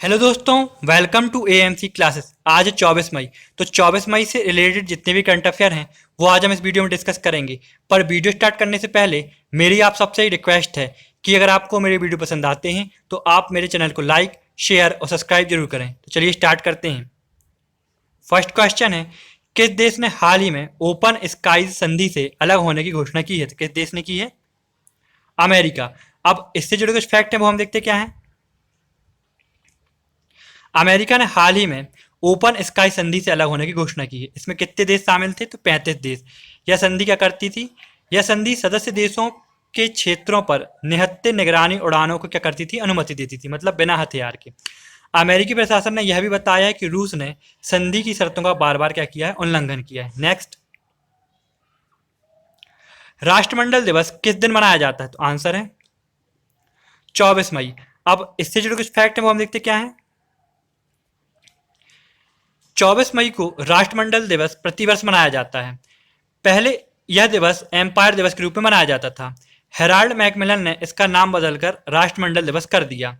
Hello दोस्तों, welcome to AMC classes. आज है 24 मई। तो 24 मई से रिलेटेड जितने भी करंट अफेयर हैं वो आज हम इस वीडियो में डिस्कस करेंगे। पर वीडियो स्टार्ट करने से पहले मेरी आप सबसे रिक्वेस्ट है कि अगर आपको मेरे वीडियो पसंद आते हैं तो आप मेरे चैनल को लाइक, शेयर और सब्सक्राइब जरूर करें। तो चलिए स्टार्ट करते हैं। फर्स्ट क्वेश्चन है, किस देश ने हाल ही में ओपन स्काईज संधि से अलग होने की घोषणा की है? तो किस देश ने की है? अमेरिका। अब इससे जुड़े कुछ फैक्ट हैं वो हम देखते क्या है। अमेरिका ने हाल ही में ओपन स्काई संधि से अलग होने की घोषणा की है। इसमें कितने देश शामिल थे? तो 35 देश। यह संधि क्या करती थी? यह संधि सदस्य देशों के क्षेत्रों पर निहत्थे निगरानी उड़ानों को क्या करती थी? अनुमति देती थी, मतलब बिना हथियार के। अमेरिकी प्रशासन ने यह भी बताया है कि रूस ने संधि की शर्तों का बार बार क्या किया है? उल्लंघन किया है। नेक्स्ट, राष्ट्रमंडल दिवस किस दिन मनाया जाता है? तो आंसर है 24 मई। अब इससे जुड़े कुछ फैक्ट है वो हम देखते क्या है। 24 मई को राष्ट्रमंडल दिवस प्रतिवर्ष मनाया जाता है। पहले यह दिवस एम्पायर दिवस के रूप में मनाया जाता था। हेराल्ड मैकमिलन ने इसका नाम बदलकर राष्ट्रमंडल दिवस कर दिया।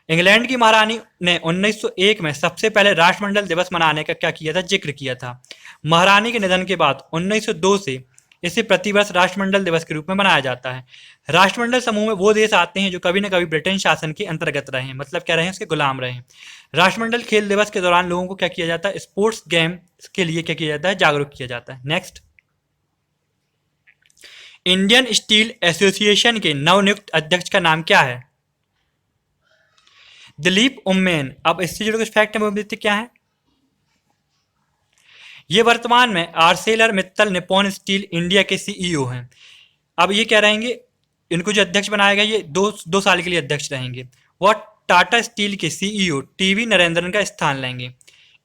इंग्लैंड की महारानी ने 1901 में सबसे पहले राष्ट्रमंडल दिवस मनाने का क्या किया था? जिक्र किया था। महारानी के निधन के बाद 1902 से इसे प्रतिवर्ष राष्ट्रमंडल दिवस के रूप में मनाया जाता है। राष्ट्रमंडल समूह में वो देश आते हैं जो कभी न कभी ब्रिटेन शासन के अंतर्गत रहे हैं, मतलब क्या रहे हैं? उसके गुलाम रहे हैं। राष्ट्रमंडल खेल दिवस के दौरान लोगों को क्या किया जाता है? स्पोर्ट्स गेम के लिए क्या किया जाता है? जागरूक किया जाता है। नेक्स्ट, इंडियन स्टील एसोसिएशन के नवनियुक्त अध्यक्ष का नाम क्या है? दिलीप उम्मेन। अब इससे जुड़े कुछ फैक्ट है क्या है। ये वर्तमान में Arcelor Mittal Nippon steel India के सीईओ हैं। अब ये क्या रहेंगे? इनको जो अध्यक्ष बनाया गया ये दो साल के लिए अध्यक्ष रहेंगे। वो टाटा स्टील के सीईओ टीवी नरेंद्रन का स्थान लेंगे।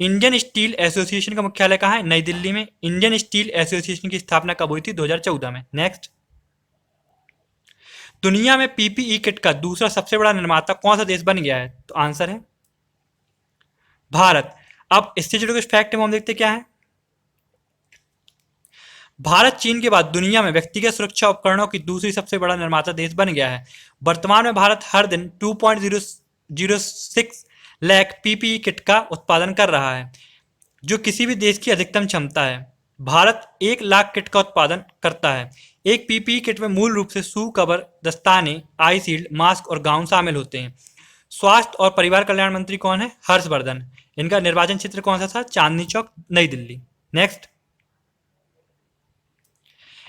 इंडियन स्टील एसोसिएशन का मुख्यालय कहाँ है? नई दिल्ली में। इंडियन स्टील एसोसिएशन की स्थापना कब हुई थी? 2014 में। नेक्स्ट, दुनिया में पीपीई किट का दूसरा सबसे बड़ा निर्माता कौन सा देश बन गया है? तो आंसर है भारत। अब इससे जुड़े कुछ फैक्ट हम देखते क्या है। भारत चीन के बाद दुनिया में व्यक्तिगत सुरक्षा उपकरणों की दूसरी सबसे बड़ा निर्माता देश बन गया है। वर्तमान में भारत हर दिन 2.006 लाख पीपीई किट का उत्पादन कर रहा है, जो किसी भी देश की अधिकतम क्षमता है। भारत 1 लाख किट का उत्पादन करता है। एक पीपीई किट में मूल रूप से शू कवर, दस्ताने, आई शील्ड, मास्क और गाउन शामिल होते हैं। स्वास्थ्य और परिवार कल्याण मंत्री कौन है? हर्षवर्धन। इनका निर्वाचन क्षेत्र कौन सा था? चांदनी चौक, नई दिल्ली। नेक्स्ट,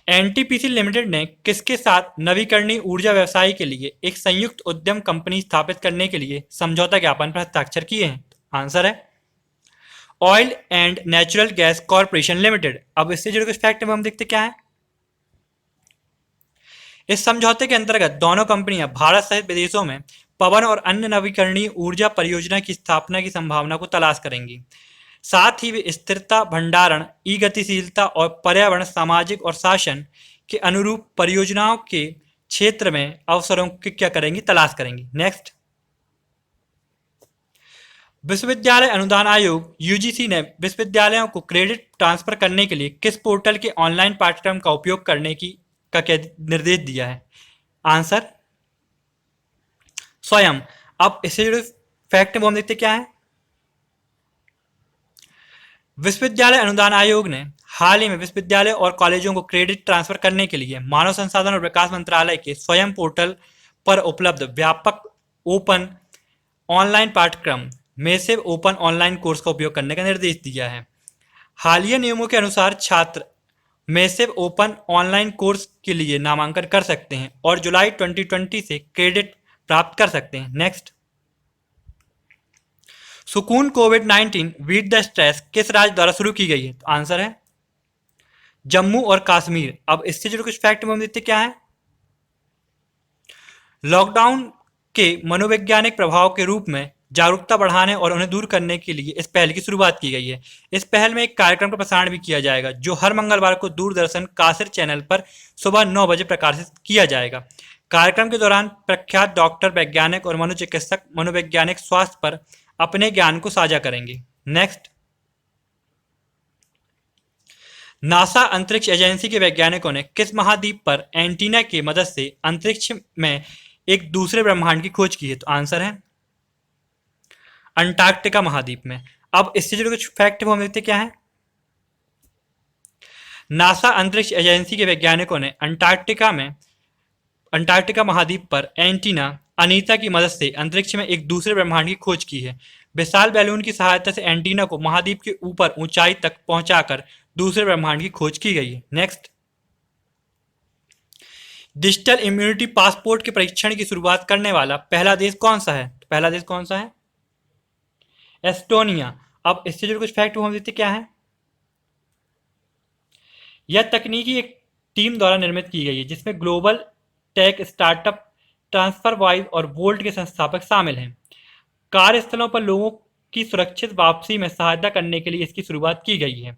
एनटीपीसी लिमिटेड ने किसके साथ नवीकरणीय ऊर्जा व्यवसाय के लिए एक संयुक्त उद्यम कंपनी स्थापित करने के लिए समझौता ज्ञापन पर हस्ताक्षर किए हैं? आंसर है oil and natural gas corporation limited. अब इससे जुड़े कुछ फैक्ट हम देखते क्या है। इस समझौते के अंतर्गत दोनों कंपनियां भारत सहित विदेशों में पवन और अन्य नवीकरणीय ऊर्जा परियोजना की स्थापना की संभावना को तलाश करेंगी। साथ ही वे स्थिरता, भंडारण, ई गतिशीलता और पर्यावरण, सामाजिक और शासन के अनुरूप परियोजनाओं के क्षेत्र में अवसरों की क्या करेंगी? तलाश करेंगी। नेक्स्ट, विश्वविद्यालय अनुदान आयोग यूजीसी ने विश्वविद्यालयों को क्रेडिट ट्रांसफर करने के लिए किस पोर्टल के ऑनलाइन पाठ्यक्रम का उपयोग करने की का क्या निर्देश दिया है? आंसर स्वयं। अब इससे जुड़े फैक्ट वो हम देखते क्या है। विश्वविद्यालय अनुदान आयोग ने हाल ही में विश्वविद्यालय और कॉलेजों को क्रेडिट ट्रांसफर करने के लिए मानव संसाधन और विकास मंत्रालय के स्वयं पोर्टल पर उपलब्ध व्यापक ओपन ऑनलाइन पाठ्यक्रम में से ओपन ऑनलाइन कोर्स का उपयोग करने का निर्देश दिया है। हालिया नियमों के अनुसार छात्र मेसिव ओपन ऑनलाइन कोर्स के लिए नामांकन कर सकते हैं और जुलाई 2020 से क्रेडिट प्राप्त कर सकते हैं। नेक्स्ट, सुकून कोविड-19 बीट द स्ट्रेस किस राज्य द्वारा शुरू की गई है? तो आंसर है जम्मू और कश्मीर। अब इससे जुड़े कुछ फैक्ट हम देखते क्या है। लॉकडाउन के मनोवैज्ञानिक प्रभाव के रूप में जागरूकता बढ़ाने और उन्हें दूर करने के लिए इस पहल की शुरुआत की गई है। इस पहल में एक कार्यक्रम का प्रसारण भी किया जाएगा जो हर मंगलवार को दूरदर्शन कासिर चैनल पर सुबह 9 बजे प्रकाशित किया जाएगा। कार्यक्रम के दौरान प्रख्यात डॉक्टर, वैज्ञानिक और मनोचिकित्सक मनोवैज्ञानिक स्वास्थ्य पर अपने ज्ञान को साझा करेंगे। नेक्स्ट, नासा अंतरिक्ष एजेंसी के वैज्ञानिकों ने किस महाद्वीप पर एंटीना की मदद से अंतरिक्ष में एक दूसरे ब्रह्मांड की खोज की है? तो आंसर है अंटार्कटिका महाद्वीप में। अब इससे जुड़े कुछ फैक्ट वो हम देखते क्या है। नासा अंतरिक्ष एजेंसी के वैज्ञानिकों ने अंटार्कटिका महाद्वीप पर एंटीना अनीता की मदद से अंतरिक्ष में एक दूसरे ब्रह्मांड की खोज की है। विशाल बैलून की सहायता से एंटीना को महाद्वीप के ऊपर ऊंचाई तक पहुंचाकर दूसरे ब्रह्मांड की खोज की गई है। नेक्स्ट, डिजिटल इम्यूनिटी पासपोर्ट के परीक्षण की शुरुआत करने वाला पहला देश कौन सा है? तो पहला देश कौन सा है? एस्टोनिया। अब इससे जुड़े कुछ फैक्ट हम देखते क्या है। यह तकनीकी एक टीम द्वारा निर्मित की गई है जिसमें global tech startup transfer wise और वोल्ट के संस्थापक शामिल हैं। कार्यस्थलों पर लोगों की सुरक्षित वापसी में सहायता करने के लिए इसकी शुरुआत की गई है।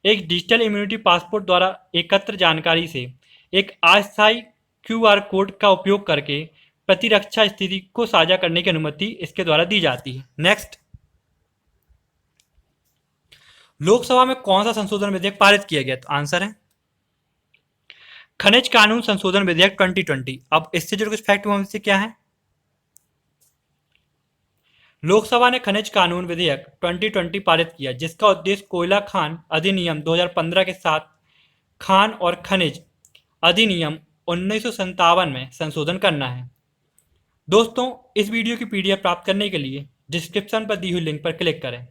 एक डिजिटल इम्यूनिटी पासपोर्ट द्वारा एकत्र जानकारी से एक अस्थायी क्यूआर कोड का उपयोग करके प्रतिरक्षा स्थिति को साझा करने की अनुमति इसके द्वारा दी जाती है। नेक्स्ट, लोकसभा में कौन सा संशोधन विधेयक पारित किया गया? तो आंसर है खनिज कानून संशोधन विधेयक 2020। अब इससे जुड़े कुछ फैक्ट हमसे क्या है। लोकसभा ने खनिज कानून विधेयक 2020 पारित किया जिसका उद्देश्य कोयला खान अधिनियम 2015 के साथ खान और खनिज अधिनियम 1957 में संशोधन करना है। दोस्तों, इस वीडियो की पीडीएफ प्राप्त करने के लिए डिस्क्रिप्शन पर दी हुई लिंक पर क्लिक करें।